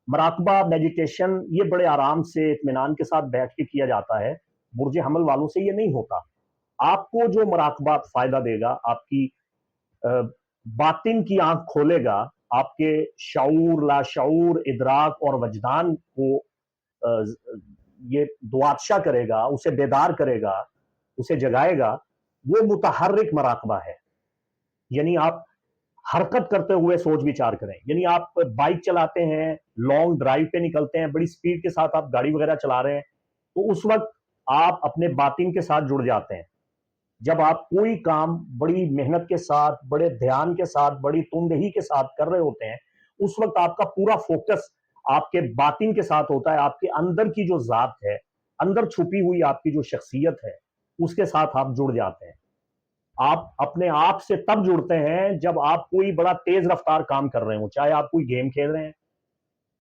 मराकबा meditation ये बड़े आराम से इत्मीनान के साथ बैठ के किया जाता है। बुर्ज हमल वालों से ये नहीं होता। आपको जो मराकबा फायदा देगा, आपकी अ, बातिन की आंख खोलेगा, आपके शऊर, लाशऊर, इदराक और वजदान को अ, ये दुआदशा करेगा, उसे बेदार करेगा, उसे जगाएगा, वो मुतहर्रिक मराकबा है। यानी आप हरकत करते हुए सोच विचार करें। यानी आप बाइक चलाते हैं, लॉन्ग ड्राइव पे निकलते हैं, बड़ी स्पीड के साथ आप गाड़ी वगैरह चला रहे हैं, तो उस वक्त आप अपने बातिन के साथ जुड़ जाते हैं। जब आप कोई काम बड़ी मेहनत के साथ, बड़े ध्यान के साथ, बड़ी तुंदही के साथ कर रहे होते हैं, उस वक्त आपका पूरा फोकस आपके बातिन के साथ होता है। आपके अंदर की जो जात है, अंदर छुपी हुई आपकी जो शख्सियत है, उसके साथ आप जुड़ जाते हैं। आप अपने आप से तब जुड़ते हैं जब आप कोई बड़ा तेज रफ्तार काम कर रहे हो, चाहे आप कोई गेम खेल रहे हैं,